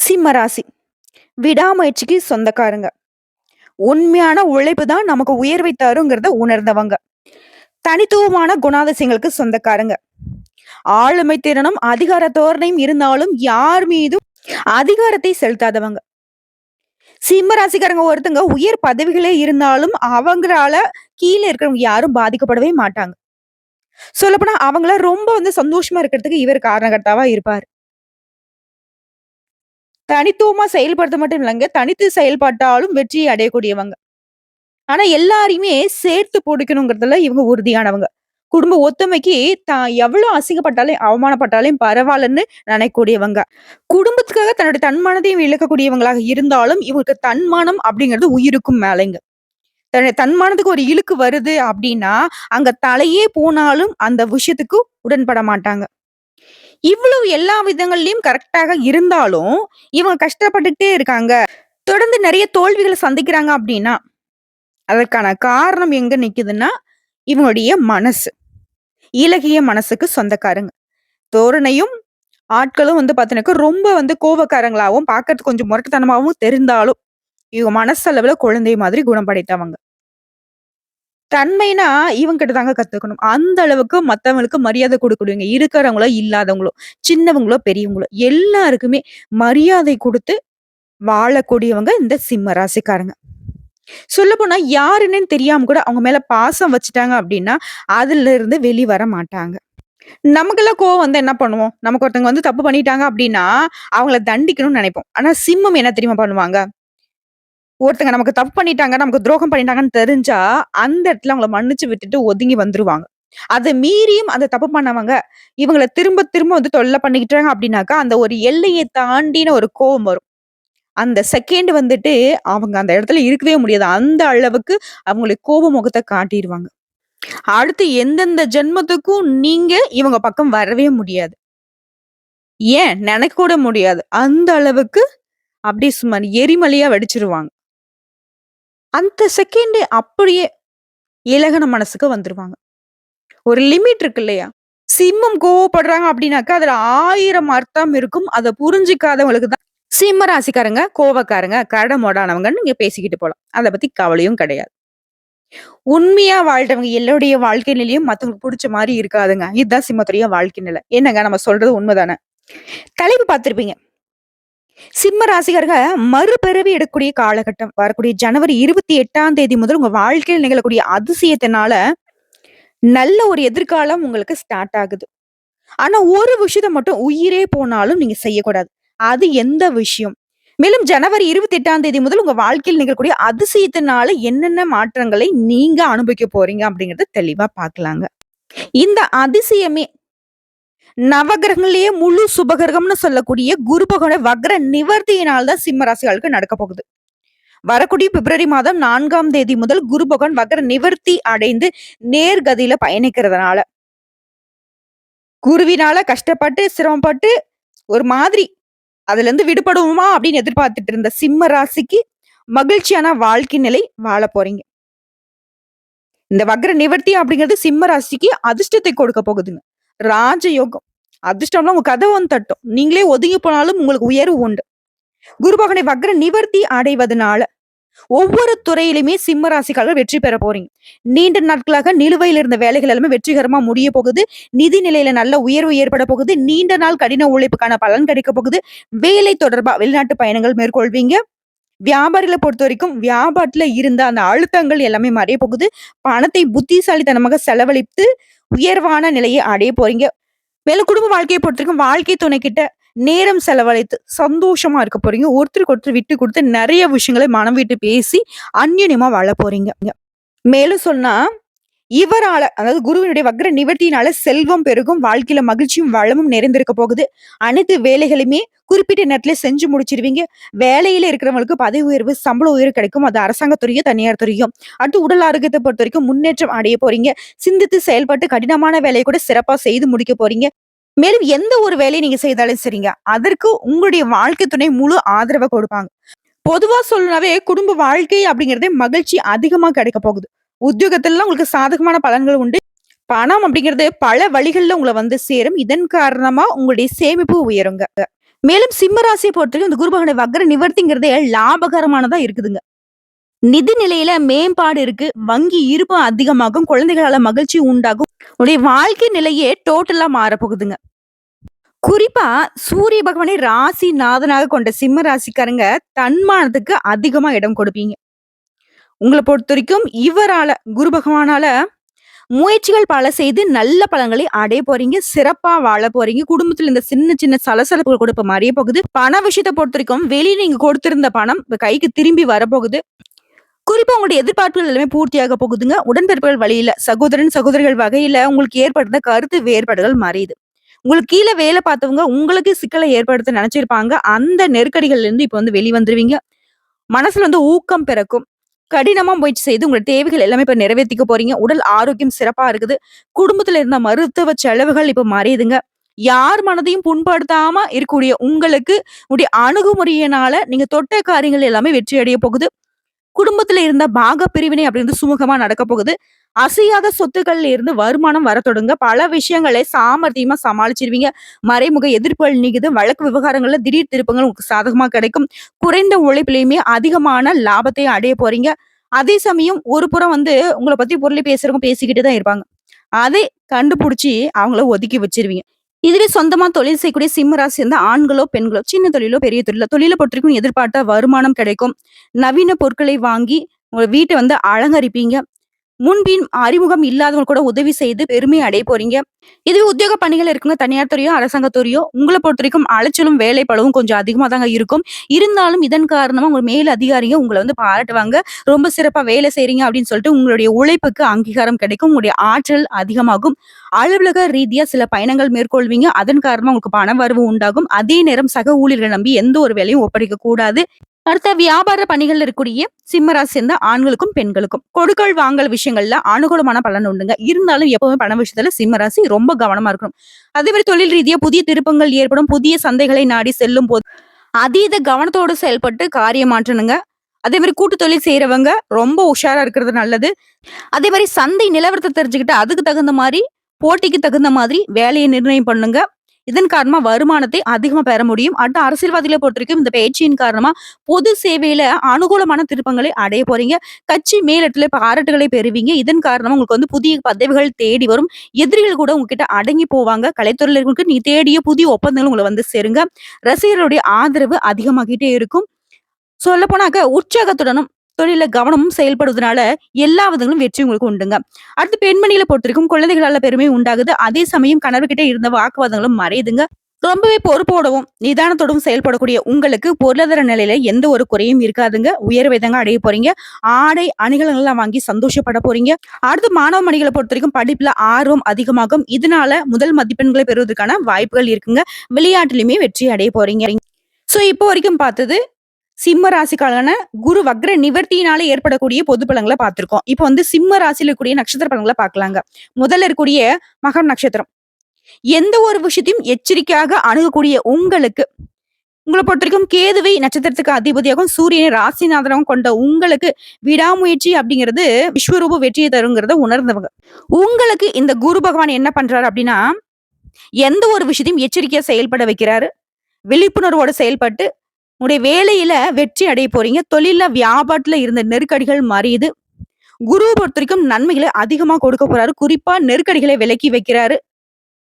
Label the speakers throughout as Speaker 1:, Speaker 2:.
Speaker 1: சிம்ம ராசி. விடாமுயற்சிக்கு சொந்தக்காரங்க. உண்மையான உழைப்பு தான் நமக்கு உயர்வை தருங்கிறத உணர்ந்தவங்க. தனித்துவமான குணாதிசயங்களுக்கு சொந்தக்காரங்க. ஆளுமை திறனும் அதிகார தோரணையும் இருந்தாலும் யார் மீதும் அதிகாரத்தை செலுத்தாதவங்க. சிம்ம ராசிக்காரங்க ஒருத்தங்க உயர் பதவிகளே இருந்தாலும் அவங்களால கீழ இருக்கிறவங்க யாரும் பாதிக்கப்படவே மாட்டாங்க. சொல்லப்போனா அவங்கள ரொம்ப சந்தோஷமா இருக்கிறதுக்கு இவர் காரணகர்த்தாவா இருப்பாரு. தனித்துவமா செயல்படுத்த மட்டும் இல்லங்க, தனித்து செயல்பட்டாலும் வெற்றியை அடையக்கூடியவங்க. ஆனா எல்லாரையுமே சேர்த்து பிடிக்கணுங்கிறதுல இவங்க உறுதியானவங்க. குடும்ப ஒத்துமைக்கு தான் எவ்வளவு அசிங்கப்பட்டாலும், அவமானப்பட்டாலும் பரவாயில்லன்னு நினைக்கக்கூடியவங்க. குடும்பத்துக்காக தன்னுடைய தன்மானத்தையும் இழக்கக்கூடியவங்களாக இருந்தாலும், இவங்களுக்கு தன்மானம் அப்படிங்கிறது உயிருக்கும் மேலைங்க. தன்னுடைய தன்மானத்துக்கு ஒரு இழுக்கு வருது அப்படின்னா, அங்க தலையே போனாலும் அந்த விஷயத்துக்கு உடன்பட மாட்டாங்க. இவ்வளவு எல்லா விதங்கள்லயும் கரெக்ட்டாக இருந்தாலும், இவங்க கஷ்டப்பட்டுட்டே இருக்காங்க. தொடர்ந்து நெறைய தோல்விகள சந்திக்கிறாங்க அப்படின்னா, அதற்கான காரணம் எங்க நிக்குதுன்னா, இவங்களுடைய மனசு. இளகிய மனசுக்கு சொந்தக்காரங்க. தோரணையும், ஆட்களும் பார்த்தீங்கன்னாக்கா, ரொம்ப கோவக்காரங்களாவும், பார்க்கறதுக்கு கொஞ்சம் முரட்டுத்தனமாவும் தெரிந்தாலும், இவங்க மனசளவுல குழந்தை மாதிரி குணம் படைத்தவங்க. தன்மைனா இவங்கிட்ட தாங்க கத்துக்கணும். அந்த அளவுக்கு மத்தவங்களுக்கு மரியாதை குடுக்கணுங்க. இருக்கிறவங்களோ, இல்லாதவங்களோ, சின்னவங்களோ, பெரியவங்களோ எல்லாருக்குமே மரியாதை குடுத்து வாழக்கூடியவங்க இந்த சிம்ம ராசிக்காரங்க. சொல்லப்போனா யாருன்னே தெரியாம கூட அவங்க மேல பாசம் வச்சுட்டாங்க அப்படின்னா, அதுலருந்து வெளிவர மாட்டாங்க. நமக்கெல்லாம் கோவம் வந்தா என்ன பண்ணுவோம்? நமக்கு ஒருத்தவங்க தப்பு பண்ணிட்டாங்க அப்படின்னா, அவங்கள தண்டிக்கணும்னு நெனைப்போம். ஆனா சிம்மம் என்ன தெரியுமா பண்ணுவாங்க? ஒருத்தங்க நமக்கு தப்பு பண்ணிட்டாங்க, நமக்கு துரோகம் பண்ணிட்டாங்கன்னு தெரிஞ்சா, அந்த இடத்துல அவங்கள மன்னிச்சு விட்டுட்டு ஒதுங்கி வந்துருவாங்க. அத மீறியும் அந்த தப்பு பண்ணவங்க, இவங்கள திரும்ப திரும்ப தொல்ல பண்ணிக்கிட்டாங்க அப்படின்னாக்கா, அந்த ஒரு எல்லைய தாண்டின ஒரு கோவம் வரும். அந்த செகண்ட் அவங்க அந்த இடத்துல இருக்கவே முடியாது. அந்த அளவுக்கு அவங்களுடைய கோப முகத்த காட்டிருவாங்க. அடுத்து எந்தெந்த ஜென்மத்துக்கும் நீங்க இவங்க பக்கம் வரவே முடியாது. ஏன் நெனைக்க கூட முடியாது. அந்த அளவுக்கு அப்படியே சும்மா எரிமலையா வெடிச்சிருவாங்க. அந்த செகண்ட் அப்படியே இளகுன மனசுக்கு வந்துருவாங்க. ஒரு லிமிட் இருக்கு இல்லையா? சிம்மம் கோவப்படுறாங்க அப்படின்னாக்கா, அதுல 1000 அர்த்தம் இருக்கும். அத புரிஞ்சுக்காதவங்களுக்கு தான் சிம்ம ராசிக்காரங்க, கோவக்காரங்க, கரடுமுரடானவங்கன்னு நீங்க பேசிக்கிட்டு போலாம். அத பத்தி கவலையும் கிடையாது. உண்மையா வாழ்றவங்க எல்லோருடைய வாழ்க்கை நிலையும் மத்தவங்களுக்கு புடிச்ச மாரி இருக்காதுங்க. இதுதான் சிம்மத்துடைய வாழ்க்கை நிலை. என்னங்க நம்ம சொல்றது உண்மைதானே? தலைப்பு பார்த்திருப்பீங்க. சிம்ம ராசிக்காரங்க மறுபிறவி எடுக்கக்கூடிய காலகட்டம். வரக்கூடிய ஜனவரி 28ஆம் தேதி முதல் உங்க வாழ்க்கையில் நிகழக்கூடிய அதிசயத்தினால நல்ல ஒரு எதிர்காலம் உங்களுக்கு ஸ்டார்ட் ஆகுது. ஆனா ஒரு விஷயத்த மட்டும் உயிரே போனாலும் நீங்க செய்யக்கூடாது. அது எந்த விஷயம்? மேலும் ஜனவரி 28ஆம் தேதி முதல் உங்க வாழ்க்கையில் நிகழக்கூடிய அதிசயத்தினால என்னென்ன மாற்றங்களை நீங்க அனுபவிக்க போறீங்க அப்படிங்கறத தெளிவா பார்க்கலாங்க. இந்த அதிசயமே நவகிரகங்களையே முழு சுபகிரகம்னு சொல்லக்கூடிய குரு பகவான வக்ர நிவர்த்தியினால் தான் சிம்ம ராசிகளுக்கு நடக்க போகுது. வரக்கூடிய பிப்ரவரி மாதம் 4ஆம் தேதி முதல் குரு பகவான் வக்ர நிவர்த்தி அடைந்து நேர்கதியில பயணிக்கிறதுனால குருவினால கஷ்டப்பட்டு, சிரமப்பட்டு ஒரு மாதிரி அதுலருந்து விடுபடுவோமா அப்படின்னு எதிர்பார்த்துட்டு இருந்த சிம்ம ராசிக்கு மகிழ்ச்சியான வாழ்க்கை நிலை வாழ போறீங்க. இந்த வக்ர நிவர்த்தி அப்படிங்கிறது சிம்ம ராசிக்கு அதிர்ஷ்டத்தை கொடுக்க போகுதுங்க. ராஜயோகம். அதிர்ஷ்டம்லாம் உங்க கதவு தட்டும். நீங்களே ஒதுங்கி போனாலும் உங்களுக்கு உயர்வு உண்டு. குரு பகவானை வக்ர நிவர்த்தி அடைவதனால ஒவ்வொரு துறையிலுமே சிம்ம ராசிக்காரர்கள் வெற்றி பெற போறீங்க. நீண்ட நாட்களாக நிலுவையில் இருந்த வேலைகள் எல்லாமே வெற்றிகரமா முடிய போகுது. நிதி நிலையில நல்ல உயர்வு ஏற்பட போகுது. நீண்ட நாள் கடின உழைப்புக்கான பலன் கிடைக்க போகுது. வேலை தொடர்பா வெளிநாட்டு பயணங்கள் மேற்கொள்வீங்க. வியாபாரிகளை பொறுத்தவரைக்கும் வியாபாரத்துல இருந்த அந்த அழுத்தங்கள் எல்லாமே மறைய போகுது. பணத்தை புத்திசாலித்தனமாக செலவழித்து உயர்வான நிலையை அடைய போறீங்க. மேலும் குடும்ப வாழ்க்கையை பொறுத்தவரைக்கும் வாழ்க்கை துணை கிட்ட நேரம் செலவழித்து சந்தோஷமா இருக்க போறீங்க. ஒருத்தருக்கு ஒருத்தர் விட்டு கொடுத்து நிறைய விஷயங்களை மனம் விட்டு பேசி அந்யோன்யமா வாழ போறீங்க. மேலும் சொன்னா இவரால அதாவது குருவினுடைய வக்ர நிவர்த்தியினால செல்வம் பெருகும், வாழ்க்கையில மகிழ்ச்சியும் வளமும் நிறைந்திருக்க போகுது. அனைத்து வேலைகளுமே குறிப்பிட்ட நேரத்துல செஞ்சு முடிச்சிருவீங்க. வேலையில இருக்கிறவங்களுக்கு பதவி உயர்வு, சம்பள உயர்வு கிடைக்கும். அது அரசாங்க துறையோ, தனியார் துறையோ. அடுத்து உடல் ஆரோக்கியத்தை பொறுத்த வரைக்கும் முன்னேற்றம் அடைய போறீங்க. சிந்தித்து செயல்பட்டு கடினமான வேலையை கூட சிறப்பா செய்து முடிக்க போறீங்க. மேலும் எந்த ஒரு வேலையை நீங்க செய்தாலும் சரிங்க, அதற்கு உங்களுடைய வாழ்க்கை துணை முழு ஆதரவை கொடுப்பாங்க. பொதுவா சொல்லனாவே குடும்ப வாழ்க்கை அப்படிங்கிறதே மகிழ்ச்சி அதிகமா கிடைக்க போகுது. உத்தியோகத்துல உங்களுக்கு சாதகமான பலன்கள் உண்டு. பணம் அப்படிங்கிறது பல வழிகள்ல உங்களை சேரும். இதன் காரணமா உங்களுடைய சேமிப்பு உயருங்க. மேலும் சிம்ம ராசிய பொறுத்தவரைக்கும் இந்த குரு பகவானுடைய வக்ர நிவர்த்திங்கிறதே லாபகரமானதா இருக்குதுங்க. நிதி நிலையில மேம்பாடு இருக்கு. வங்கி இருப்பு அதிகமாகும். குழந்தைகளால மகிழ்ச்சி உண்டாகும். உடைய வாழ்க்கை நிலையே டோட்டலா மாறப்போகுதுங்க. குறிப்பா சூரிய பகவானை ராசி நாதனாக கொண்ட சிம்ம ராசிக்காரங்க தன்மானத்துக்கு அதிகமா இடம் கொடுப்பீங்க. உங்கள பொறுத்தவரைக்கும் இவரால குரு பகவானால முயற்சிகள் பல செய்து நல்ல பலன்களை அடைய போறீங்க. சிறப்பா வாழ போறீங்க. குடும்பத்துல இந்த சின்ன சின்ன சலசலப்புகள் கூட இப்ப மறைய போகுது. பண விஷயத்த பொறுத்தவரைக்கும் வெளிய நீங்க கொடுத்திருந்த பணம் இப்ப கைக்கு திரும்பி வரப்போகுது. குறிப்பா உங்களுடைய எதிர்பார்ப்புகள் எல்லாமே பூர்த்தியாக போகுதுங்க. உடன்பிறப்புகள் வழியில சகோதரன், சகோதரிகள் வகையில உங்களுக்கு ஏற்படுத்த கருத்து வேறுபாடுகள் மறையுது. உங்களுக்கு கீழ வேலை பார்த்தவங்க உங்களுக்கு சிக்கலை ஏற்படுத்த நினைச்சிருப்பாங்க. அந்த நெருக்கடிகள்ல இருந்து இப்ப வந்து வெளிவந்துருவீங்க. மனசுல வந்து ஊக்கம் பிறக்கும். கடினமா முயற்சி செய்து உங்களோட தேவைகள் எல்லாமே இப்ப நிறைவேத்திக்க போறீங்க. உடல் ஆரோக்கியம் சிறப்பா இருக்குது. குடும்பத்துல இருந்த மருத்துவ செலவுகள் இப்ப மறையுதுங்க. யார் மனதையும் புண்படுத்தாம இருக்கக்கூடிய உங்களுக்கு உடைய அணுகுமுறையினால நீங்க தொட்ட காரியங்கள் எல்லாமே வெற்றி அடைய போகுது. குடும்பத்துல இருந்த பாக பிரிவினை அப்படின்றது சுமூகமா நடக்க போகுது. அசையாத சொத்துக்கள்ல இருந்து வருமானம் வரத் தொடங்க. பல விஷயங்களை சாமர்த்தியமா சமாளிச்சிருவீங்க. மறைமுக எதிர்ப்புகள் நீக்குது. வழக்கு விவகாரங்கள்ல திடீர் திருப்பங்கள் உங்களுக்கு சாதகமா கிடைக்கும். குறைந்த உழைப்பிலயுமே அதிகமான லாபத்தை அடைய போறீங்க. அதே சமயம் ஒரு புறம் வந்து உங்கள பத்தி புரளி பேசுறவங்க பேசிக்கிட்டு தான் இருப்பாங்க. அதை கண்டுபிடிச்சு அவங்கள ஒதுக்கி வச்சிருவீங்க. இதுவே சொந்தமா தொழில் செய்யக்கூடிய சிம்ம ராசி இருந்தா ஆண்களோ, பெண்களோ, சின்ன தொழிலோ, பெரிய தொழிலோ, தொழில பொறுத்தவரைக்கும் எதிர்பார்த்த வருமானம் கிடைக்கும். நவீன பொருட்களை வாங்கி உங்க வீட்ட வந்து அலங்கரிப்பீங்க. முன்பின் அறிமுகம் இல்லாதவங்க கூட உதவி செய்து பெருமை அடைய போறீங்க. இதுவே உத்தியோக பணிகள் இருக்குங்க. தனியார் துறையோ, அரசாங்க துறையோ உங்கள பொறுத்தவரைக்கும் அலைச்சலும், வேலைப்பளுவும் கொஞ்சம் அதிகமா தாங்க இருக்கும். இருந்தாலும் இதன் காரணமா உங்க மேல் அதிகாரிங்க உங்கள வந்து பாராட்டுவாங்க. ரொம்ப சிறப்பா வேலை செய்றீங்க அப்படின்னு சொல்லிட்டு உங்களுடைய உழைப்புக்கு அங்கீகாரம் கிடைக்கும். உங்களுடைய ஆற்றல் அதிகமாகும். அலுவலக ரீதியா சில பயணங்கள் மேற்கொள்வீங்க. அதன் காரணமா உங்களுக்கு பண வரவு உண்டாகும். அதே நேரம் சக ஊழியர்களை நம்பி எந்த ஒரு வேலையும் ஒப்படைக்க கூடாது. அடுத்த வியாபார பணிகள்ல இருக்கக்கூடிய சிம்மராசி சேர்ந்த ஆண்களுக்கும் பெண்களுக்கும் கொடுக்கல் வாங்கல் விஷயங்கள்ல அனுகூலமான பலன் உண்டுங்க. இருந்தாலும் எப்பவுமே பண விஷயத்துல சிம்மராசி ரொம்ப கவனமா இருக்கணும். அதே மாதிரி தொழில் ரீதியா புதிய திருப்பங்கள் ஏற்படும். புதிய சந்தைகளை நாடி செல்லும் போது அதீத கவனத்தோடு செயல்பட்டு காரியம் மாற்றணுங்க. அதே மாதிரி கூட்டு தொழில் செய்யறவங்க ரொம்ப உஷாரா இருக்கிறது நல்லது. அதே மாதிரி சந்தை நிலவரத்தை தெரிஞ்சுக்கிட்டு அதுக்கு தகுந்த மாதிரி போட்டிக்கு தகுந்த மாதிரி வேலையை நிர்ணயம் பண்ணுங்க. இதன் காரணமா வருமானத்தை அதிகமா பெற முடியும். அடுத்த அரசியல்வாதிகளை பொறுத்தவரைக்கும் இந்த பயிற்சியின் காரணமா பொது சேவையில அனுகூலமான திருப்பங்களை அடைய போறீங்க. கட்சி மேலிடத்துல பாராட்டுகளை பெறுவீங்க. இதன் காரணமா உங்களுக்கு வந்து புதிய பதவிகள் தேடி வரும். எதிரிகள் கூட உங்ககிட்ட அடங்கி போவாங்க. கலைத்துறையில இருக்கவங்களுக்கு நீ தேடிய புதிய ஒப்பந்தங்கள் உங்களை வந்து சேருங்க. ரசிகர்களுடைய ஆதரவு அதிகமாகிட்டே இருக்கும். சொல்ல போனாக்க உற்சாகத்துடனும் தொழில கவனமும் செயல்படுவதனால எல்லா விதங்களும் வெற்றி உங்களுக்கு உண்டுங்க. அடுத்து பெண்மணிகளை பொறுத்தவரைக்கும் குழந்தைகளால பெருமை உண்டாகுது. அதே சமயம் கணவர்கிட்ட இருந்த வாக்குவாதங்களும் மறையுதுங்க. ரொம்பவே பொறுப்போடவும் நிதானத்தோடவும் செயல்படக்கூடிய உங்களுக்கு பொருளாதார நிலையில எந்த ஒரு குறையும் இருக்காதுங்க. உயர்வை தாங்க அடைய போறீங்க. ஆடை அணிகலன்கள் எல்லாம் வாங்கி சந்தோஷப்பட போறீங்க. அடுத்து மாணவ மணிகளை பொறுத்த வரைக்கும் படிப்புல ஆர்வம் அதிகமாகும். இதனால முதல் மதிப்பெண்களை பெறுவதற்கான வாய்ப்புகள் இருக்குங்க. விளையாட்டுலயுமே வெற்றி அடைய போறீங்க. சோ இப்போ வரைக்கும் பார்த்தது சிம்ம ராசிக்கான குரு வக்ர நிவர்த்தியினால ஏற்படக்கூடிய பொது பலன்களை பார்த்திருக்கோம். இப்போ வந்து சிம்ம ராசியில இருக்கக்கூடிய நட்சத்திர பலன்களை பார்க்கலாங்க. முதல்ல இருக்கக்கூடிய மகம் நட்சத்திரம். எந்த ஒரு விஷயத்தையும் எச்சரிக்கையாக அணுகக்கூடிய உங்களுக்கு உங்கள பொறுத்தவரைக்கும் கேதுவை நட்சத்திரத்துக்கு அதிபதியாகவும் சூரியனை ராசிநாதனாகவும் கொண்ட உங்களுக்கு விடாமுயற்சி அப்படிங்கிறது விஸ்வரூப வெற்றியை தருங்கிறத உணர்ந்தவங்க. உங்களுக்கு இந்த குரு பகவான் என்ன பண்றாரு அப்படின்னா எந்த ஒரு விஷயத்தையும் எச்சரிக்கையா செயல்பட வைக்கிறாரு. விழிப்புணர்வோட செயல்பட்டு உங்களுடைய வேலையில வெற்றி அடைய போறீங்க. தொழில்ல வியாபாரத்துல இருந்த நெருக்கடிகள் மறையுது. குருவை பொறுத்த வரைக்கும் நன்மைகளை அதிகமா கொடுக்க போறாரு. குறிப்பா நெருக்கடிகளை விலக்கி வைக்கிறாரு.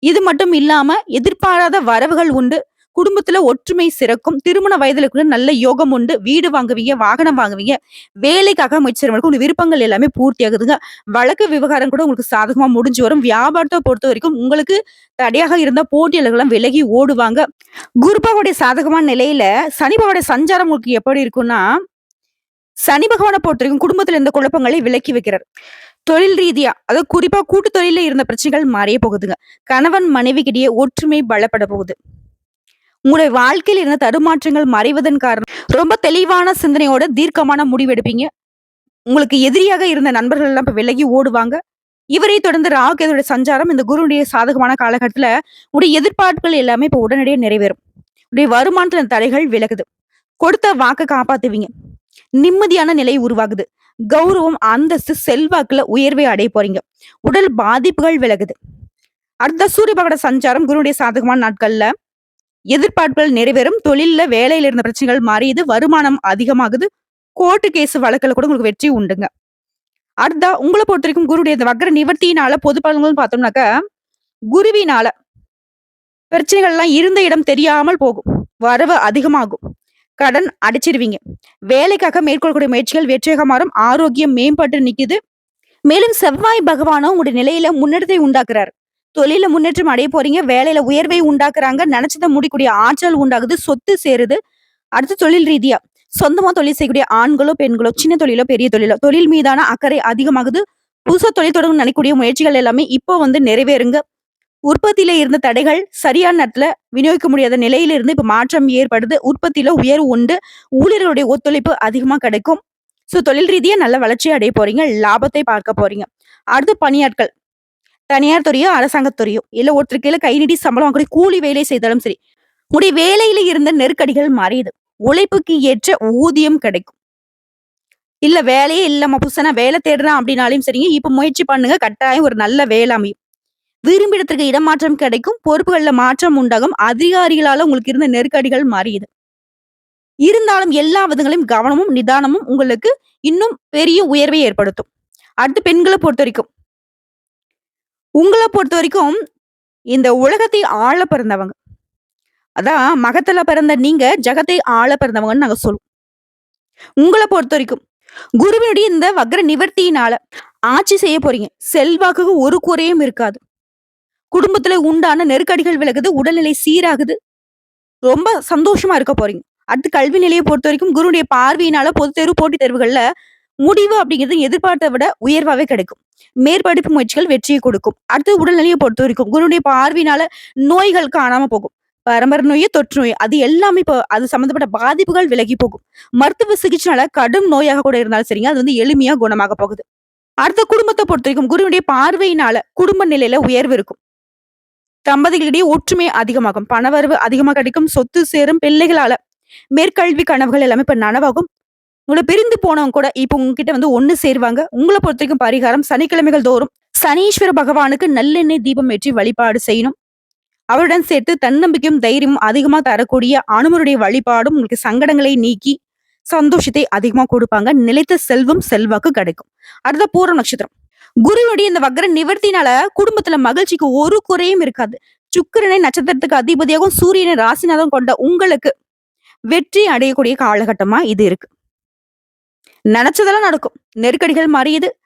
Speaker 1: இது மட்டும் இல்லாம எதிர்பாராத வரவுகள் உண்டு. குடும்பத்துல ஒற்றுமை சிறக்கும். திருமண வயதுல கூட நல்ல யோகம் உண்டு. வீடு வாங்குவீங்க, வாகனம் வாங்குவீங்க. வேலைக்காக முயற்சி செய்றவங்களுக்கு உங்க விருப்பங்கள் எல்லாமே பூர்த்தி ஆகுதுங்க. வழக்கு விவகாரம் கூட உங்களுக்கு சாதகமா முடிஞ்சு வரும். வியாபாரத்தை பொறுத்த வரைக்கும் உங்களுக்கு தடையாக இருந்த போட்டியாளர்கள் விலகி ஓடுவாங்க. குருபாவுடைய சாதகமான நிலையில சனி பகவானுடைய சஞ்சாரம் உங்களுக்கு எப்படி இருக்கும்னா, சனி பகவானை பொறுத்தவரைக்கும் குடும்பத்துல இருந்த குழப்பங்களை விலக்கி வைக்கிறார். தொழில் ரீதியா அதாவது குறிப்பா கூட்டு தொழில இருந்த பிரச்சனைகள் மறைய போகுதுங்க. கணவன் மனைவிக்கிடையே ஒற்றுமை பலப்பட போகுது. உங்களுடைய வாழ்க்கையில் இருந்த தடுமாற்றங்கள் மறைவதன் காரணம் ரொம்ப தெளிவான சிந்தனையோட தீர்க்கமான முடிவெடுப்பீங்க. உங்களுக்கு எதிரியாக இருந்த நண்பர்கள் எல்லாம் இப்ப விலகி ஓடுவாங்க. இவரை தொடர்ந்து ராகுகேதுடைய சஞ்சாரம் இந்த குருவுடைய சாதகமான காலகட்டத்துல உடைய எதிர்பார்ப்புகள் எல்லாமே இப்ப உடனடியே நிறைவேறும். உடைய வருமானத்துல தடைகள் விலகுது. கொடுத்த வாக்க காப்பாத்துவீங்க. நிம்மதியான நிலை உருவாகுது. கௌரவம், அந்தஸ்து, செல்வாக்குல உயர்வை அடைய போறீங்க. உடல் பாதிப்புகள் விலகுது. அடுத்த சூரிய பகவான் சஞ்சாரம் குருவுடைய சாதகமான நாட்கள்ல எதிர்பார்ப்புகள் நிறைவேறும். தொழில்ல வேலையில இருந்த பிரச்சனைகள் மாறியது. வருமானம் அதிகமாகுது. கோர்ட்டு கேஸ் வழக்குல கூட உங்களுக்கு வெற்றி உண்டுங்க. அடுத்ததா உங்கள பொறுத்தவரைக்கும் குருவுடைய இந்த வக்ர நிவர்த்தியினால பொது பலன்கள்னு பார்த்தோம்னாக்கா, குருவினால பிரச்சனைகள்லாம் இருந்த இடம் தெரியாமல் போகும். வரவு அதிகமாகும். கடன் அடைச்சிருவீங்க. வேலைக்காக மேற்கொள்ளக்கூடிய முயற்சிகள் வெற்றியாக மாறும். ஆரோக்கியம் மேம்பட்டு நிக்குது. மேலும் செவ்வாய் பகவானும் உங்களுடைய நிலையில முன்னேற்றத்தை உண்டாக்குறாரு. தொழில முன்னேற்றம் அடைய போறீங்க. வேலையில உயர்வை உண்டாக்குறாங்க. நினைச்சத முடிக்கூடிய ஆற்றல் உண்டாகுது. சொத்து சேருது. அடுத்து தொழில் ரீதியா சொந்தமா தொழில் செய்யக்கூடிய ஆண்களோ, பெண்களோ, சின்ன தொழிலோ, பெரிய தொழிலோ, தொழில் மீதான அக்கறை அதிகமாகுது. புதுசா தொழில் தொடங்க நினைக்கக்கூடிய முயற்சிகள் எல்லாமே இப்போ வந்து நிறைவேறுங்க. உற்பத்தியில இருந்த தடைகள் சரியான நேரத்துல விநியோகிக்க முடியாத நிலையில இருந்து இப்ப மாற்றம் ஏற்படுது. உற்பத்தியில உயர்வு உண்டு. ஊழியர்களுடைய ஒத்துழைப்பு அதிகமா கிடைக்கும். தொழில் ரீதியா நல்ல வளர்ச்சி அடைய போறீங்க. லாபத்தை பார்க்க போறீங்க. அடுத்து பணியாட்கள். தனியார் துறையோ, அரசாங்கத் துறையோ, இல்ல ஒருத்தருக்கு கீழ கை நீட்டி சம்பளம் வாங்கக்கூடிய கூலி வேலை செய்தாலும் சரி, உங்களுடைய வேலையில இருந்த நெருக்கடிகள் மாறியது. உழைப்புக்கு ஏற்ற ஊதியம் கிடைக்கும். இல்ல வேலையே இல்லம்மா புதுசா நான் வேலை தேடுறேன் அப்படின்னாலும் சரிங்க, இப்ப முயற்சி பண்ணுங்க. கட்டாயம் ஒரு நல்ல வேலை அமையும். விரும்பிய இடத்திற்கு இடமாற்றம் கிடைக்கும். பொறுப்புகள்ல மாற்றம் உண்டாகும். அதிகாரிகளால உங்களுக்கு இருந்த நெருக்கடிகள் மாறியது. இருந்தாலும் எல்லா விதங்களையும் கவனமும், நிதானமும் உங்களுக்கு இன்னும் பெரிய உயர்வை ஏற்படுத்தும். அடுத்து பெண்கள பொறுத்தவரைக்கும் உங்கள பொறுத்தவரைக்கும் இந்த உலகத்தை ஆள பிறந்தவங்க. அதான் மகத்துல பிறந்த நீங்க ஜகத்தை ஆள பிறந்தவங்கன்னு நாங்க சொல்லுவோம். உங்கள பொறுத்தவரைக்கும் குருவினுடைய இந்த வக்ர நிவர்த்தியினால ஆட்சி செய்ய போறீங்க. செல்வாக்குக்கு ஒரு குறையும் இருக்காது. குடும்பத்துல உண்டான நெருக்கடிகள் விலகுது. உடல்நிலை சீராகுது. ரொம்ப சந்தோஷமா இருக்க போறீங்க. அடுத்து கல்வி நிலையை பொறுத்தவரைக்கும் குருவுடைய பார்வையினால பொதுத் தேர்வு, போட்டித் தேர்வுகள்ல முடிவு அப்படிங்கிறது எதிர்பார்த்ததை விட உயர்வாவே கிடைக்கும். மேற்படிப்பு முயற்சிகள் வெற்றியை கொடுக்கும். அடுத்து உடல்நிலையை பொறுத்தவரைக்கும் குருவுடைய பார்வையினால நோய்கள் காணாம போகும். பரம்பரை நோய், தொற்று நோய் அது எல்லாமே இப்போ அது சம்பந்தப்பட்ட பாதிப்புகள் விலகி போகும். மருத்துவ சிகிச்சைனால கடும் நோயாக கூட இருந்தாலும் சரிங்க, அது வந்து எளிமையா குணமாக போகுது. அடுத்த குடும்பத்தை பொறுத்தவரைக்கும் குருவுடைய பார்வையினால குடும்ப நிலையில உயர்வு இருக்கும். தம்பதிகளிடையே ஒற்றுமை அதிகமாகும். பணவரவு அதிகமா கிடைக்கும். சொத்து சேரும். பிள்ளைகளால மேற்கல்வி கனவுகள் எல்லாமே இப்ப நனவாகும். உங்களை பிரிந்து போனவங்க கூட இப்ப உங்ககிட்ட வந்து ஒண்ணு சேருவாங்க. உங்களை பொறுத்த வரைக்கும் பரிகாரம் சனிக்கிழமைகள் தோறும் சனீஸ்வர பகவானுக்கு நல்லெண்ணெய் தீபம் ஏற்றி வழிபாடு செய்யணும். அவருடன் சேர்த்து தன்னம்பிக்கையும் தைரியமும் அதிகமா தரக்கூடிய அனுமருடைய வழிபாடும் உங்களுக்கு சங்கடங்களை நீக்கி சந்தோஷத்தை அதிகமா கொடுப்பாங்க. நிலைத்த செல்வம் செல்வாக்கு கிடைக்கும். அடுத்த பூரம் நட்சத்திரம். குருவுடைய இந்த வக்ர நிவர்த்தினால குடும்பத்துல மகிழ்ச்சிக்கு ஒரு குறையும் இருக்காது. சுக்கிரனை நட்சத்திரத்துக்கு அதிபதியாகவும் சூரியனை ராசிநாதம் கொண்ட உங்களுக்கு வெற்றி அடையக்கூடிய காலகட்டமா இது இருக்கு. நினைச்சதெல்லாம் நடக்கும். நெருக்கடிகள் மாறியது.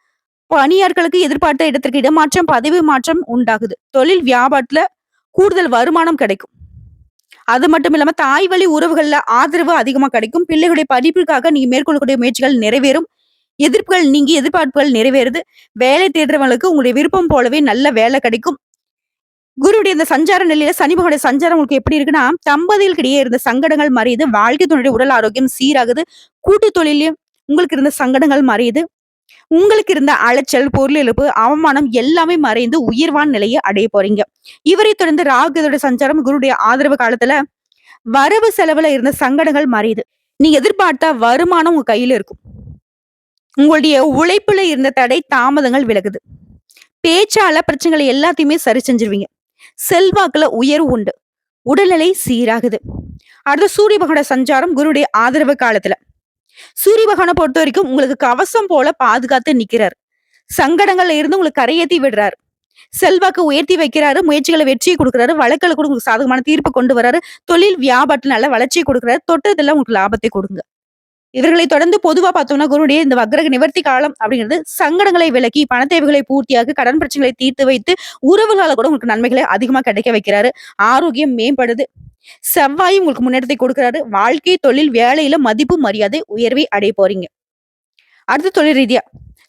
Speaker 1: பணியாட்களுக்கு எதிர்பார்த்த இடத்திற்கு இடமாற்றம், பதவி மாற்றம் உண்டாகுது. தொழில் வியாபாரத்துல கூடுதல் வருமானம் கிடைக்கும். அது மட்டும் இல்லாம தாய் வழி உறவுகள்ல ஆதரவு அதிகமா கிடைக்கும். பிள்ளைகளுடைய படிப்புக்காக நீங்க மேற்கொள்ளக்கூடிய முயற்சிகள் நிறைவேறும். எதிர்ப்புகள் நீங்கி எதிர்பார்ப்புகள் நிறைவேறுது. வேலை தேடுறவங்களுக்கு உங்களுடைய விருப்பம் போலவே நல்ல வேலை கிடைக்கும். குருவுடைய இந்த சஞ்சார நிலையில சனி பகவானுடைய சஞ்சாரம் உங்களுக்கு எப்படி இருக்குன்னா, தம்பதிகளுக்கு இடையே இருந்த சங்கடங்கள் மறையுது. வாழ்க்கை துணையுடைய உடல் ஆரோக்கியம் சீராகுது. கூட்டு தொழிலையும் உங்களுக்கு இருந்த சங்கடங்கள் மறையுது. உங்களுக்கு இருந்த அலைச்சல், பொருள் இழப்பு, அவமானம் எல்லாமே மறைந்து உயர்வான நிலையை அடைய போறீங்க. இவரை தொடர்ந்து ராகுடைய சஞ்சாரம் குருடைய ஆதரவு காலத்துல வரவு செலவுல இருந்த சங்கடங்கள் மறையுது. நீங்க எதிர்பார்த்த வருமானம் உங்க கையில இருக்கும். உங்களுடைய உழைப்புல இருந்த தடை தாமதங்கள் விலகுது. பேச்சால பிரச்சனைகளை எல்லாத்தையுமே சரி செஞ்சிருவீங்க. செல்வாக்குல உயர்வு உண்டு. உடல்நிலை சீராகுது. அடுத்த சூரிய பகவானோட சஞ்சாரம் குருடைய ஆதரவு காலத்துல சூரிய பகவானை பொறுத்த வரைக்கும் உங்களுக்கு கவசம் போல பாதுகாத்து நிக்கிறார். சங்கடங்கள்ல இருந்து உங்களுக்கு கரையேத்தி விடுறாரு. செல்வாக்கு உயர்த்தி வைக்கிறாரு. முயற்சிகளை வெற்றியை கொடுக்குறாரு. வழக்குல கூட உங்களுக்கு சாதகமான தீர்ப்பு கொண்டு வராரு. தொழில் வியாபாரத்துல நல்ல வளர்ச்சியை கொடுக்குறாரு. தொட்டதெல்லாம் உங்களுக்கு லாபத்தை கொடுங்க. இவர்களை தொடர்ந்து பொதுவா பார்த்தோம்னா குருடைய இந்த வக்ரக நிவர்த்தி காலம் அப்படிங்கிறது சங்கடங்களை விலக்கி பண தேவைகளை பூர்த்தியாக கடன் பிரச்சனைகளை தீர்த்து வைத்து உறவுகளால கூட உங்களுக்கு நன்மைகளை அதிகமா கிடைக்க வைக்கிறாரு. ஆரோக்கியம் மேம்படுது. செவ்வாயும் உங்களுக்கு முன்னேற்றத்தை கொடுக்கிறாரு. வாழ்க்கை, தொழில், வேலையில மதிப்பு, மரியாதை, உயர்வை அடைய போறீங்க. அடுத்து தொழில் ரீதியா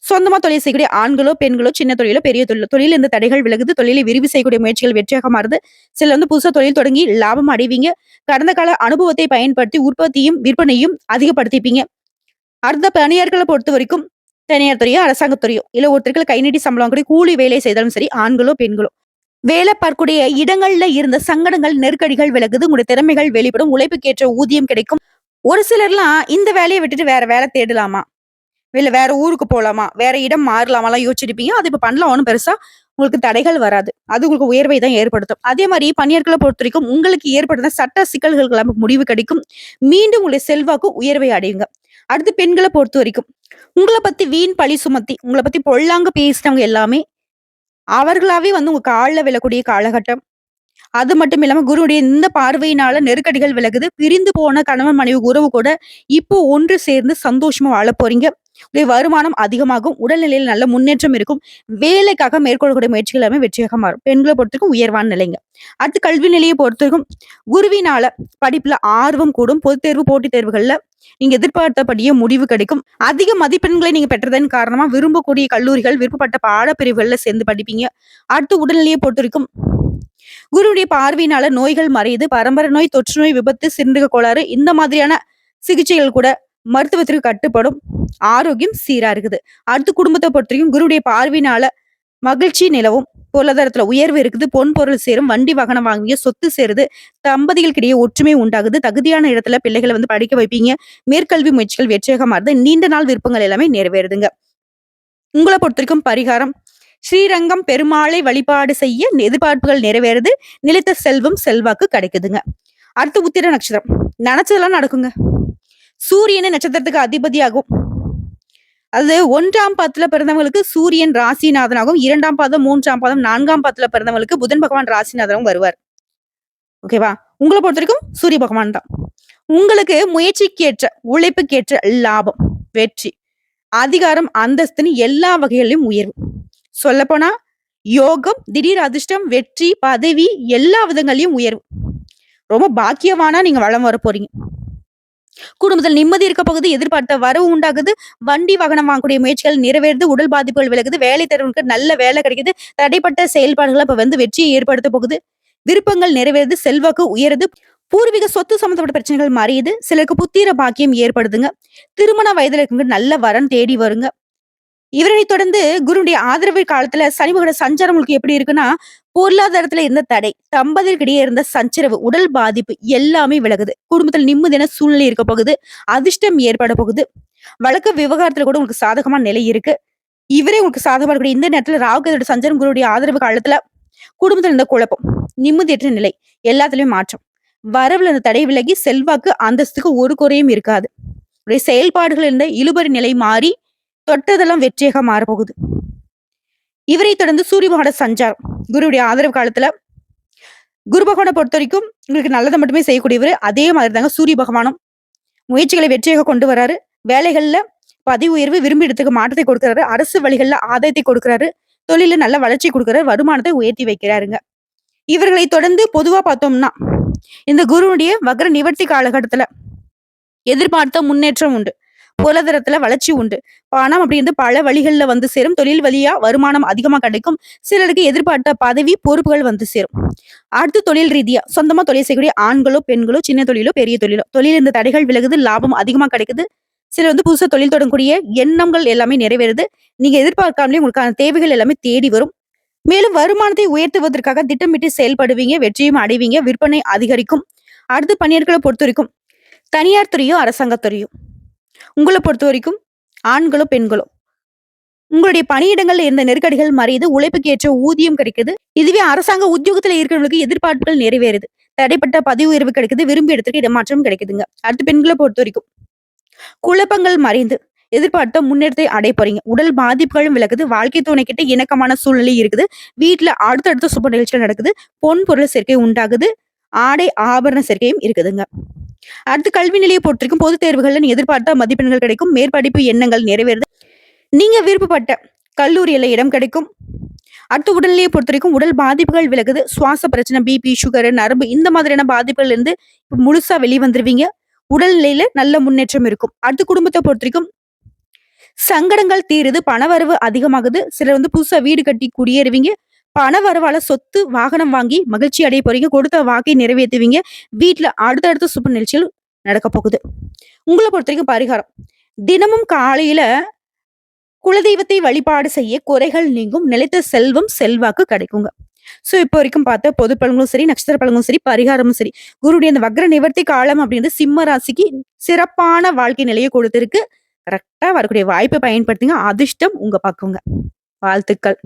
Speaker 1: சொந்தமா தொழில் செய்யக்கூடிய ஆண்களோ, பெண்களோ, சின்ன தொழிலோ, பெரிய தொழிலோ, தொழில் இந்த தடைகள் விலகுது. தொழிலை விரிவு செய்யக்கூடிய முயற்சிகள் வெற்றியாக மாறுது. சில வந்து புதுசா தொழில் தொடங்கி லாபம் அடைவீங்க. கடந்த கால அனுபவத்தை பயன்படுத்தி உற்பத்தியும் விற்பனையும் அதிகப்படுத்திப்பீங்க. அடுத்த பணியாட்களை பொறுத்த வரைக்கும் தனியார் துறையோ, அரசாங்கத் துறையோ, இல்ல ஒருத்தருக்கு கை நீட்டி சம்பளம் கூடிய கூலி வேலை செய்தாலும் சரி, ஆண்களோ, பெண்களோ, வேலை பார்க்கக்கூடிய இடங்கள்ல இருந்த சங்கடங்கள், நெருக்கடிகள் விலகுது. உங்களுடைய திறமைகள் வெளிப்படும். உழைப்புக்கேற்ற ஊதியம் கிடைக்கும். ஒரு சிலர்லாம் இந்த வேலையை விட்டுட்டு வேற வேலை தேடலாமா, இல்ல வேற ஊருக்கு போலாமா? வேற இடம் மாறலாமாலாம் யோசிச்சிருப்பீங்க. அது இப்ப பண்ணலாம். ஒண்ணும் பெருசா உங்களுக்கு தடைகள் வராது. அது உங்களுக்கு உயர்வை தான் ஏற்படுத்தும். அதே மாரி பணியாட்கள பொறுத்தவரைக்கும் உங்களுக்கு ஏற்படுத்த சட்ட சிக்கல்களுக்கெல்லாம் முடிவு கிடைக்கும். மீண்டும் உங்களுடைய செல்வாக்கு உயர்வை அடையுங்க. அடுத்து பெண்கள பொறுத்தவரைக்கும், உங்கள பத்தி வீண் பழி சுமத்தி, உங்கள பத்தி பொல்லாங்கு பேசினவங்க எல்லாமே அவர்களாவே வந்து உங்க கால்ல விழக்கூடிய காலகட்டம். அது மட்டும் இல்லாம குருவுடைய இந்த பார்வையினால நெருக்கடிகள் விலகுது. பிரிந்து போன கணவன் மனைவி உறவு கூட இப்போ ஒன்று சேர்ந்து சந்தோஷமா வாழப் போறீங்க. உங்களுடைய வருமானம் அதிகமாகும். உடல்நிலையில் நல்ல முன்னேற்றம் இருக்கும். வேலைக்காக மேற்கொள்ளக்கூடிய முயற்சிகள் எல்லாமே வெற்றியாக மாறும். பெண்கள பொறுத்தவரைக்கும் உயர்வான நிலைங்க. அடுத்து கல்வி நிலைய பொறுத்தவரைக்கும் குருவினால படிப்புல ஆர்வம் கூடும். பொதுத் தேர்வு, போட்டித் தேர்வுகள்ல நீங்க எதிர்பார்த்தபடியே முடிவு கிடைக்கும். அதிக மதிப்பெண்களை நீங்க பெற்றதன் காரணமா விரும்பக்கூடிய கல்லூரிகள், விருப்பப்பட்ட பாடப்பிரிவுகள்ல சேர்ந்து படிப்பீங்க. அடுத்து உடல்நிலையை பொறுத்தவரைக்கும் குருவுடைய பார்வையினால நோய்கள் மறையுது. பரம்பரை நோய், தொற்று நோய், விபத்து, சிறுநீரக கோளாறு இந்த மாதிரியான சிகிச்சைகள் கூட மருத்துவத்திற்கு கட்டுப்படும். ஆரோக்கியம் சீரா இருக்குது. அடுத்து குடும்பத்த பொறுத்தவரைக்கும் குருவுடைய பார்வையினால மகிழ்ச்சி நிலவும். பொருளாதாரத்துல உயர்வு இருக்குது. பொன் பொருள் சேரும். வண்டி வாகனம் வாங்குவீங்க. சொத்து சேருது. தம்பதிகளுக்கிடையே ஒற்றுமை உண்டாகுது. தகுதியான இடத்துல பிள்ளைகள வந்து படிக்க வைப்பீங்க. மேற்கல்வி முயற்சிகள் வெற்றியாக மாறுது. நீண்ட நாள் விருப்பங்கள் எல்லாமே நிறைவேறுதுங்க. உங்கள பொறுத்தவரைக்கும் பரிகாரம் ஸ்ரீரங்கம் பெருமாளை வழிபாடு செய்ய எதிர்பார்ப்புகள் நிறைவேறுது. நிலைத்த செல்வம் செல்வாக்கு கிடைக்குதுங்க. அடுத்து உத்திர நட்சத்திரம். நினைச்சதெல்லாம் நடக்குங்க. சூரியனை நட்சத்திரத்துக்கு அதிபதியாகும். அது 1ஆம் பாதத்துல பிறந்தவங்களுக்கு சூரியன் ராசிநாதனாகவும், 2ஆம் பாதம், 3ஆம் பாதம், 4ஆம் பாதத்துல பிறந்தவங்களுக்கு புதன் பகவான் ராசிநாதனாகவும் வருவார். ஓகேவா? உங்கள பொறுத்தவரைக்கும் சூரிய பகவான் தான். உங்களுக்கு முயற்சிக்கேற்ற, உழைப்புக்கேற்ற லாபம், வெற்றி, அதிகாரம், அந்தஸ்துன்னு எல்லா வகைகளிலும் உயர்வு. சொல்லப்போனா யோகம், திடீர் அதிர்ஷ்டம், வெற்றி, பதவி எல்லா விதங்களையும் உயர்வு. ரொம்ப பாக்கியவானா நீங்க வளம் வர போறீங்க. குடும்பத்தில் நிம்மதி இருக்க போகுது. எதிர்பார்த்த வரவு உண்டாகுது. வண்டி வாகனம் வாங்கக்கூடிய முயற்சிகள் நிறைவேறுது. உடல் பாதிப்புகள் விலகுது. வேலை தேடுறவங்களுக்கு நல்ல வேலை கிடைக்குது. தடைப்பட்ட செயல்பாடுகள் இப்ப வந்து வெற்றியை ஏற்படுத்த போகுது. விருப்பங்கள் நிறைவேறுது. செல்வாக்கு உயருது. பூர்வீக சொத்து சம்பந்தப்பட்ட பிரச்சனைகள் மறையுது. சிலருக்கு புத்திர பாக்கியம் ஏற்படுதுங்க. திருமண வயதுல இருக்கவங்க நல்ல வரன் தேடி வருங்க. இவரை தொடர்ந்து குருடைய ஆதரவு காலத்துல சனி பகவானோட சஞ்சாரம் உங்களுக்கு எப்படி இருக்குன்னா, பொருளாதாரத்துல இருந்த தடை, தம்பதியர்கிடையே இருந்த சச்சரவு, உடல் பாதிப்பு எல்லாமே விலகுது. குடும்பத்துல நிம்மதியான சூழ்நிலை இருக்க போகுது. அதிர்ஷ்டம் ஏற்பட போகுது. வழக்கு விவகாரத்துல கூட உங்களுக்கு சாதகமான நிலை இருக்கு. இவரே உங்களுக்கு சாதகமா இருக்கக்கூடிய இந்த நேரத்துல ராகுகேதுவோட சஞ்சாரம் குருடைய ஆதரவு காலத்துல குடும்பத்துல இருந்த குழப்பம், நிம்மதியற்ற நிலை எல்லாத்துலயும் மாற்றம். வரவுல இருந்த தடை விலகி செல்வாக்கு, அந்தஸ்துக்கு ஒரு குறையும் இருக்காது. உடைய செயல்பாடுகள் இருந்த இழுபறி நிலை மாறி தொட்டதெல்லாம் வெற்றியாக மாறப்போகுது. இவரை தொடர்ந்து சூரிய பகவானோட சஞ்சாரம் குருவுடைய ஆதரவு காலத்துல குரு பகவானை பொறுத்த வரைக்கும் உங்களுக்கு நல்லதை மட்டுமே செய்யக்கூடியவர். அதே மாதிரி தாங்க சூரிய பகவானும் முயற்சிகளை வெற்றியாக கொண்டு வராரு. வேலைகள்ல பதவி உயர்வு, விரும்பி இடத்துக்கு மாற்றத்தை கொடுக்கிறாரு. அரசு வழிகள்ல ஆதாயத்தை கொடுக்கிறாரு. தொழில நல்ல வளர்ச்சி கொடுக்கிறாரு. வருமானத்தை உயர்த்தி வைக்கிறாருங்க. இவர்களை தொடர்ந்து பொதுவா பார்த்தோம்னா இந்த குருவுடைய வக்ர நிவர்த்தி காலகட்டத்துல எதிர்பார்த்த முன்னேற்றம் உண்டு. பொருளாதாரத்துல வளர்ச்சி உண்டு. பணம் அப்படின்றது பல வழிகள்ல வந்து சேரும். தொழில் வழியா வருமானம் அதிகமா கிடைக்கும். சிலருக்கு எதிர்பார்த்த பதவி, பொறுப்புகள் வந்து சேரும். அடுத்து தொழில் ரீதியா சொந்தமா தொழில் செய்யக்கூடிய ஆண்களோ, பெண்களோ, சின்ன தொழிலோ, பெரிய தொழிலோ, தொழில் இந்த தடைகள் விலகுது. லாபம் அதிகமா கிடைக்குது. சிலர் வந்து புதுசா தொழில் தொடங்கக்கூடிய எண்ணங்கள் எல்லாமே நிறைவேறுது. நீங்க எதிர்பார்க்காமலே உங்களுக்கான தேவைகள் எல்லாமே தேடி வரும். மேலும் வருமானத்தை உயர்த்துவதற்காக திட்டமிட்டு செயல்படுவீங்க. வெற்றியும் அடைவீங்க. விற்பனை அதிகரிக்கும். அடுத்து பணியாட்களை பொறுத்த வரைக்கும் தனியார் துறையோ, அரசாங்கத் துறையோ, உங்களை பொறுத்த வரைக்கும் ஆண்களோ, பெண்களோ, உங்களுடைய பணியிடங்கள்ல இருந்த நெருக்கடிகள் மறையுது. உழைப்புக்கு ஏற்ற ஊதியம் கிடைக்குது. இதுவே அரசாங்க உத்தியோகத்துல இருக்கிறவங்களுக்கு எதிர்பார்ப்புகள் நிறைவேறுது. தடைப்பட்ட பதவி உயர்வு கிடைக்குது. விரும்பிய இடத்துக்கு இடமாற்றம் கிடைக்குதுங்க. அடுத்து பெண்களை பொறுத்த வரைக்கும் குழப்பங்கள் மறைந்து எதிர்பார்த்த முன்னேற்றத்தை அடைய போறீங்க. உடல் பாதிப்புகளும் விலகுது. வாழ்க்கை துணை கிட்ட இணக்கமான சூழ்நிலை இருக்குது. வீட்டுல அடுத்தடுத்த சுப நிகழ்ச்சிகள் நடக்குது. பொன் பொருள் சேர்க்கை உண்டாகுது. ஆடை ஆபரண சேர்க்கையும் இருக்குதுங்க. அடுத்து கல்வி நிலையை பொறுத்திருக்கும் பொதுத் தேர்வுகள்ல நீ எதிர்பார்த்த மதிப்பெண்கள் கிடைக்கும். மேற்படிப்பு எண்ணங்கள் நிறைவேறுது. நீங்க விருப்பப்பட்ட கல்லூரியில இடம் கிடைக்கும். அடுத்து உடல்நிலையை பொறுத்த வரைக்கும் உடல் பாதிப்புகள் விலகுது. சுவாச பிரச்சனை, பிபி, சுகர், நரம்பு இந்த மாதிரியான பாதிப்புகள் இருந்து முழுசா வெளியே வந்துருவீங்க. உடல்நிலையில நல்ல முன்னேற்றம் இருக்கும். அடுத்து குடும்பத்தை பொறுத்த வரைக்கும் சங்கடங்கள் தீருது. பணவரவு அதிகமாகுது. சிலர் வந்து புதுசா வீடு கட்டி குடியேறுவீங்க. பண வரவால சொத்து, வாகனம் வாங்கி மகிழ்ச்சி அடைய போறீங்க. கொடுத்த வாக்கை நிறைவேற்றுவீங்க. வீட்டுல அடுத்தடுத்த சுப நிகழ்ச்சிகள் நடக்க போகுது. உங்களை பொறுத்த வரைக்கும் பரிகாரம் தினமும் காலையில குலதெய்வத்தை வழிபாடு செய்ய குறைகள் நீங்கும். நிலைத்த செல்வம் செல்வாக்கு கிடைக்குங்க. சோ இப்போ வரைக்கும் பார்த்த பொது பலன்களும் சரி, நட்சத்திர பலன்களும் சரி, பரிகாரமும் சரி, குருடைய அந்த வக்ர நிவர்த்தி காலம் அப்படின்றது சிம்ம ராசிக்கு சிறப்பான வாழ்க்கை நிலையை கொடுத்திருக்கு. கரெக்ட்டா வரக்கூடிய வாய்ப்ப பயன்படுத்துங்க. அதிர்ஷ்டம் உங்க பக்கங்க. வாழ்த்துக்கள்.